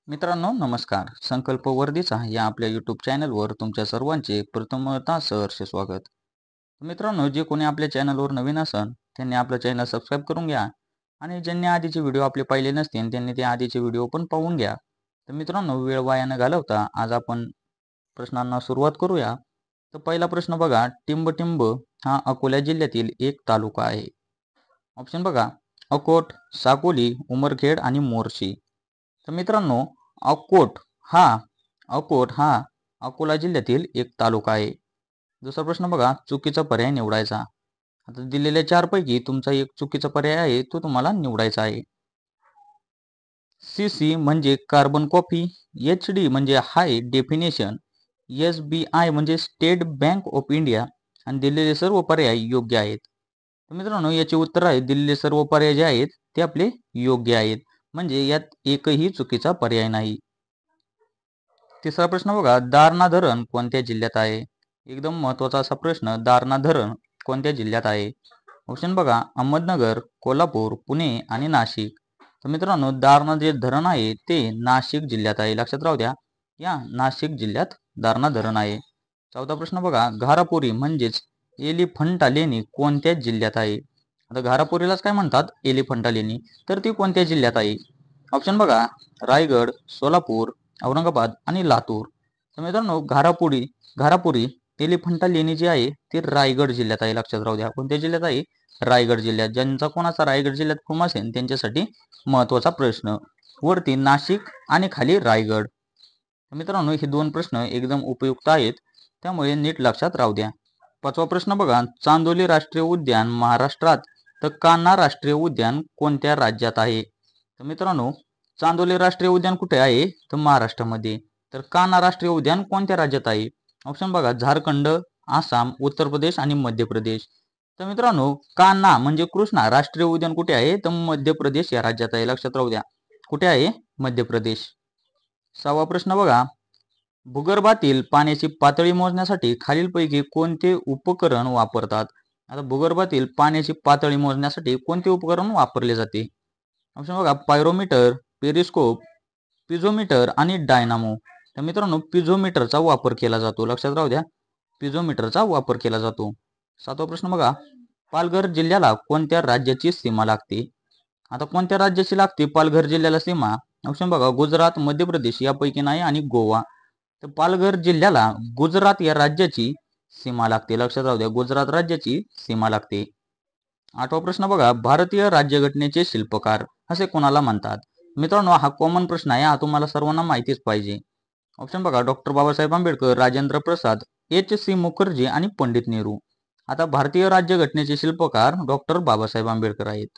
मित्रांनो नमस्कार. संकल्प वर्धीचा या आपल्या यूट्यूब चॅनलवर तुमच्या सर्वांचे प्रथमतः सहर्ष स्वागत. मित्रांनो, जे कोणी आपल्या चॅनलवर नवीन असन त्यांनी आपलं चॅनल सबस्क्राईब करून घ्या आणि ज्यांनी आधीचे व्हिडिओ आपले पाहिले नसतील त्यांनी ते आधीचे व्हिडिओ पण पाहून घ्या. तर मित्रांनो, वेळ वाया न घालवता आज आपण प्रश्नांना सुरुवात करूया. तर पहिला प्रश्न बघा, टिंबटिंब हा अकोला जिल्ह्यातील एक तालुका आहे. ऑप्शन बघा, अकोट, साकोली, उमरखेड आणि मोर्शी. तर मित्रांनो, अकोट हा अकोट हा अकोला जिल्ह्यातील एक तालुका आहे. दुसरा प्रश्न बघा, चुकीचा पर्याय निवडायचा. आता दिलेल्या चार पैकी तुमचा एक चुकीचा पर्याय आहे तो तुम्हाला निवडायचा आहे. CC म्हणजे कार्बन कॉपी, HD म्हणजे हाय डेफिनेशन, SBI म्हणजे स्टेट बँक ऑफ इंडिया आणि दिलेले सर्व पर्याय योग्य आहेत. तर मित्रांनो, याचे उत्तर आहे दिलेले सर्व पर्याय जे आहेत ते आपले योग्य आहेत. म्हणजे यात एकही चुकीचा पर्याय नाही. तिसरा प्रश्न बघा, दारणा धरण कोणत्या जिल्ह्यात आहे? एकदम महत्वाचा असा प्रश्न, दारणा धरण कोणत्या जिल्ह्यात आहे? ऑप्शन बघा, अहमदनगर, कोल्हापूर, पुणे आणि नाशिक. तर मित्रांनो, दारणा जे धरण आहे ते नाशिक जिल्ह्यात आहे. लक्षात राहू द्या, या नाशिक जिल्ह्यात दारणा धरण आहे. चौथा प्रश्न बघा, घारापुरी म्हणजेच एलिफंटा लेणी कोणत्या जिल्ह्यात आहे? आता घारापुरीलाच काय म्हणतात, एलिफंटा लेणी, तर ती कोणत्या जिल्ह्यात आहे? ऑप्शन बघा, रायगड, सोलापूर, औरंगाबाद आणि लातूर. तर मित्रांनो, घारापुरी एलिफंटा लेणी जी आहे ती रायगड जिल्ह्यात आहे. लक्षात राहू द्या, कोणत्या जिल्ह्यात आहे? रायगड जिल्ह्यात. ज्यांचा कोणाचा रायगड जिल्ह्यात फॉर्म असेल त्यांच्यासाठी महत्वाचा प्रश्न. वरती नाशिक आणि खाली रायगड. मित्रांनो, हे दोन प्रश्न एकदम उपयुक्त आहेत, त्यामुळे नीट लक्षात राहू द्या. पाचवा प्रश्न बघा, चांदोली राष्ट्रीय उद्यान महाराष्ट्रात तर कान्हा राष्ट्रीय उद्यान कोणत्या राज्यात आहे? तर मित्रांनो, चांदोली राष्ट्रीय उद्यान कुठे आहे? तर महाराष्ट्रामध्ये. तर कान्हा राष्ट्रीय उद्यान कोणत्या राज्यात आहे? ऑप्शन बघा, झारखंड, आसाम, उत्तर प्रदेश आणि मध्य प्रदेश. तर मित्रांनो, कान्हा म्हणजे कृष्णा राष्ट्रीय उद्यान कुठे आहे? तर मध्य प्रदेश या राज्यात आहे. लक्षात राहू द्या, कुठे आहे? मध्य प्रदेश. सहावा प्रश्न बघा, भूगर्भातील पाण्याची पातळी मोजण्यासाठी खालीलपैकी कोणते उपकरण वापरतात? आता भूगर्भातील पाण्याची पातळी मोजण्यासाठी कोणते उपकरण वापरले जाते? ऑप्शन बघा, पायरोमीटर, पेरिस्कोप, पिझोमीटर आणि डायनामो. तर मित्रांनो, पिझोमीटरचा वापर केला जातो. लक्षात राहू द्या, पिझोमीटरचा वापर केला जातो. सातवा प्रश्न बघा, पालघर जिल्ह्याला कोणत्या राज्याची सीमा लागते? आता कोणत्या राज्याची लागते पालघर जिल्ह्याला सीमा? ऑप्शन बघा, गुजरात, मध्य प्रदेश यापैकी नाही आणि गोवा. तर पालघर जिल्ह्याला गुजरात या राज्याची सीमा लागते. लक्षात राहू द्या, गुजरात राज्याची सीमा लागते. आठवा प्रश्न बघा, भारतीय राज्यघटनेचे शिल्पकार असे कोणाला म्हणतात? मित्रांनो, हा कॉमन प्रश्न आहे, हा तुम्हाला सर्वांना माहितीच पाहिजे. ऑप्शन बघा, डॉक्टर बाबासाहेब आंबेडकर, राजेंद्र प्रसाद, HC मुखर्जी आणि पंडित नेहरू. आता भारतीय राज्यघटनेचे शिल्पकार डॉक्टर बाबासाहेब आंबेडकर आहेत.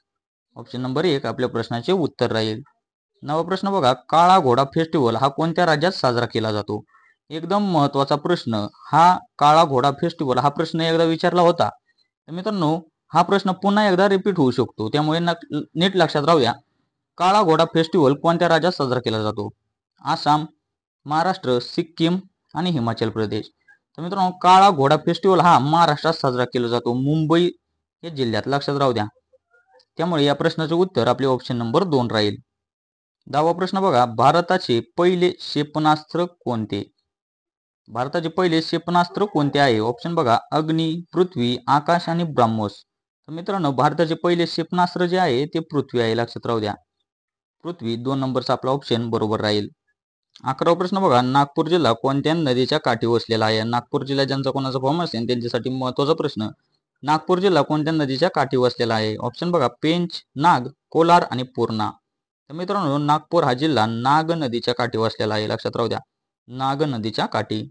ऑप्शन नंबर 1 आपल्या प्रश्नाचे उत्तर राहील. नवा प्रश्न बघा, काळा घोडा फेस्टिवल हा कोणत्या राज्यात साजरा केला जातो? एकदम महत्वाचा प्रश्न, हा काळा घोडा फेस्टिवल हा प्रश्न एकदा विचारला होता. तर मित्रांनो, हा प्रश्न पुन्हा एकदा रिपीट होऊ शकतो, त्यामुळे नीट लक्षात राहूया. काळा घोडा फेस्टिवल कोणत्या राज्यात साजरा केला जातो? आसाम, महाराष्ट्र, सिक्कीम आणि हिमाचल प्रदेश. तर मित्रांनो, काळा घोडा फेस्टिवल हा महाराष्ट्रात साजरा केला जातो, मुंबई या जिल्ह्यात. लक्षात राहू द्या, त्यामुळे या प्रश्नाचे उत्तर आपले ऑप्शन नंबर 2 राहील. 10वा प्रश्न बघा, भारताचे पहिले क्षेपणास्त्र कोणते? भारताचे पहिले क्षेपणास्त्र कोणते आहे? ऑप्शन बघा, अग्नी, पृथ्वी, आकाश आणि ब्राह्मोस. तर मित्रांनो, भारताचे पहिले क्षेपणास्त्र जे आहे ते पृथ्वी आहे. लक्षात राहू द्या, पृथ्वी 2 नंबरचा आपला ऑप्शन बरोबर राहील. 11वा प्रश्न बघा, नागपूर जिल्हा कोणत्या नदीच्या काठी वसलेला आहे? नागपूर जिल्हा ज्यांचा कोणाचा फॉर्म असेल त्यांच्यासाठी महत्वाचा प्रश्न. नागपूर जिल्हा कोणत्या नदीच्या काठी वसलेला आहे? ऑप्शन बघा, पेंच, नाग, कोलार आणि पूर्णा. तर मित्रांनो, नागपूर हा जिल्हा नाग नदीच्या काठी वसलेला आहे. लक्षात राहू द्या, नाग नदीच्या काठी.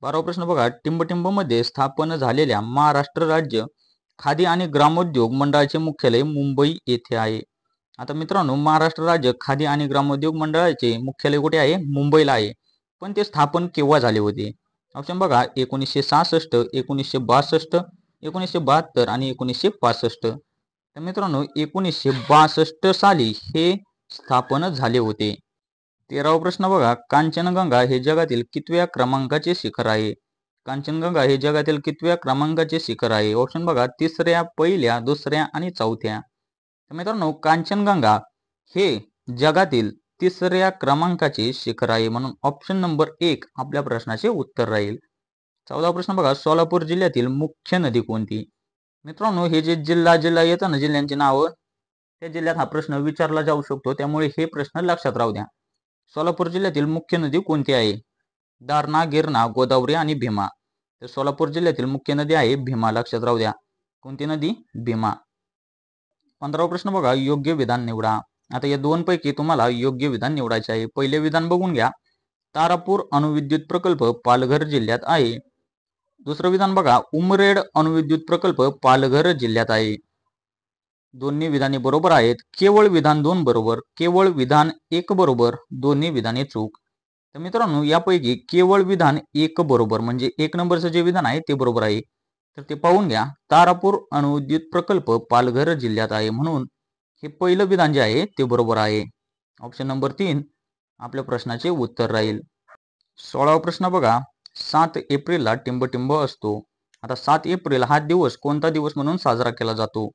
12वा प्रश्न बघा, टिंबटिंब मध्ये स्थापन झालेल्या महाराष्ट्र राज्य खादी आणि ग्रामोद्योग मंडळाचे मुख्यालय मुंबई येथे आहे. आता मित्रांनो, महाराष्ट्र राज्य खादी आणि ग्रामोद्योग मंडळाचे मुख्यालय कुठे आहे? मुंबईला आहे. पण ते स्थापन केव्हा झाले होते? ऑप्शन बघा, 1966, 1962, 1972 आणि 1965. तर मित्रांनो, 1962 साली हे स्थापन झाले होते. 13वा प्रश्न बघा, कांचनगंगा हे जगातील कितव्या क्रमांकाचे शिखर आहे? कांचनगंगा हे जगातील कितव्या क्रमांकाचे शिखर आहे? ऑप्शन बघा, तिसऱ्या, पहिल्या, दुसऱ्या आणि चौथ्या. तर मित्रांनो, कांचनगंगा हे जगातील तिसऱ्या क्रमांकाचे शिखर आहे, म्हणून ऑप्शन नंबर 1 आपल्या प्रश्नाचे उत्तर राहील. 14वा प्रश्न बघा, सोलापूर जिल्ह्यातील मुख्य नदी कोणती? मित्रांनो, हे जे जिल्हा येतं ना, जिल्ह्यांची नावं, त्या जिल्ह्यात हा प्रश्न विचारला जाऊ शकतो, त्यामुळे हे प्रश्न लक्षात राहू द्या. सोलापूर जिल्ह्यातील मुख्य नदी कोणती आहे? दारणा, गिरणा, गोदावरी आणि भीमा. तर सोलापूर जिल्ह्यातील मुख्य नदी आहे भीमा. लक्षात राहू द्या. कोणती नदी? भीमा. 15वा प्रश्न बघा, योग्य विधान निवडा. आता या दोन पैकी तुम्हाला योग्य विधान निवडायचे आहे. पहिले विधान बघून घ्या. तारापूर अणुविद्युत प्रकल्प पालघर जिल्ह्यात आहे. दुसरं विधान बघा, उमरेड अणुविद्युत प्रकल्प पालघर जिल्ह्यात आहे. दोन्ही विधाने बरोबर आहेत. केवळ विधान 2 बरोबर, केवळ विधान 1 बरोबर, दोन्ही विधाने चूक. तर मित्रांनो, यापैकी केवळ विधान 1 बरोबर म्हणजे 1 नंबरचं जे विधान आहे ते बरोबर आहे. तर ते पाहून घ्या. तारापूर अणुविद्युत प्रकल्प पालघर जिल्ह्यात आहे, म्हणून हे पहिलं विधान जे आहे ते बरोबर आहे. ऑप्शन नंबर 3 आपल्या प्रश्नाचे उत्तर राहील. 16वा प्रश्न बघा, 7 एप्रिलला टिंबटिंब असतो. आता 7 एप्रिल हा दिवस कोणता दिवस म्हणून साजरा केला जातो?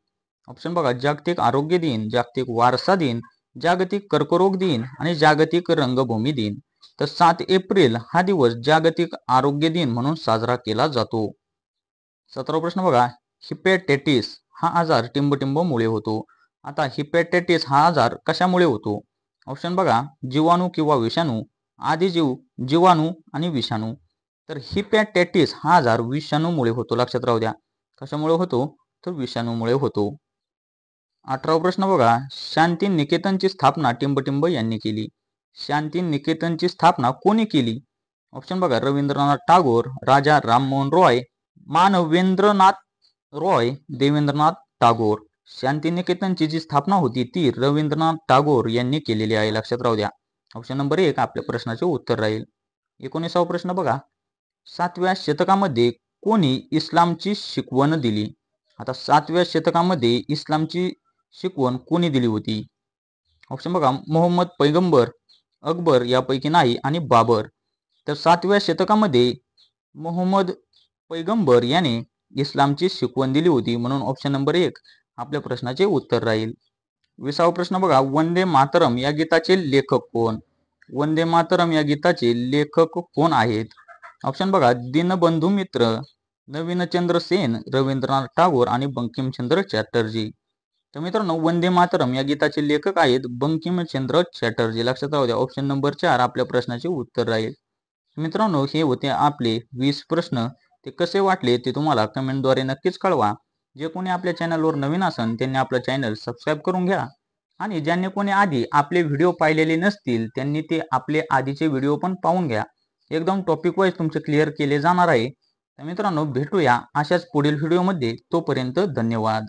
ऑप्शन बघा, जागतिक आरोग्य दिन, जागतिक वारसा दिन, जागतिक कर्करोग दिन आणि जागतिक रंगभूमी दिन. तर 7 एप्रिल हा दिवस जागतिक आरोग्य दिन म्हणून साजरा केला जातो. 17वा प्रश्न बघा, हिपॅटायटिस हा आजार टिंबटिंबमुळे होतो. आता हिपॅटायटिस हा आजार कशामुळे होतो? ऑप्शन बघा, जीवाणू किंवा विषाणू, आदिजीव, जीवाणू आणि विषाणू. तर हिपॅटायटिस हा आजार विषाणूमुळे होतो. लक्षात राहू द्या. कशामुळे होतो? तर विषाणूमुळे होतो. 18वा प्रश्न बघा, शांती निकेतनची स्थापना टिंबटिंब यांनी केली. शांती निकेतनची स्थापना कोणी केली? ऑप्शन बघा, रवींद्रनाथ टागोर, राजा राममोहन रॉय, मानवेंद्रनाथ रॉय, देवेंद्रनाथ टागोर. शांती निकेतनची जी स्थापना होती ती रवींद्रनाथ टागोर यांनी केलेली आहे. लक्षात राहू द्या. ऑप्शन नंबर 1 आपल्या प्रश्नाचे उत्तर राहील. 19वा प्रश्न बघा, 7व्या शतकामध्ये कोणी इस्लामची शिकवण दिली? आता 7व्या शतकामध्ये इस्लामची शिकवण कोणी दिली होती? ऑप्शन बघा, मोहम्मद पैगंबर, अकबर यापैकी नाही आणि बाबर. तर 7व्या शतकामध्ये मोहम्मद पैगंबर याने इस्लामची शिकवण दिली होती, म्हणून ऑप्शन नंबर 1 आपल्या प्रश्नाचे उत्तर राहील. 20वा प्रश्न बघा, वंदे मातरम या गीताचे लेखक कोण? वंदे मातरम या गीताचे लेखक कोण आहेत? ऑप्शन बघा, दीनबंधू मित्र, नवीनचंद्र सेन, रवींद्रनाथ टागोर आणि बंकिमचंद्र चॅटर्जी. तर मित्रांनो, वंदे मातरम या गीताचे लेखक आहेत बंकिमचंद्र चॅटर्जी. लक्षात राहू द्या. ऑप्शन नंबर 4 आपल्या प्रश्नाचे उत्तर राहील. मित्रांनो, हे होते आपले 20 प्रश्न. ते कसे वाटले ते तुम्हाला कमेंटद्वारे नक्कीच कळवा. जे कोणी आपल्या चॅनलवर नवीन असेल त्यांनी आपलं चॅनल सबस्क्राईब करून घ्या आणि ज्यांनी कोणी आधी आपले व्हिडिओ पाहिलेले नसतील त्यांनी ते आपले आधीचे व्हिडिओ पण पाहून घ्या. एकदम टॉपिक वाईज तुमचे क्लिअर केले जाणार आहे. तर मित्रांनो, भेटूया अशाच पुढील व्हिडिओमध्ये. तोपर्यंत धन्यवाद.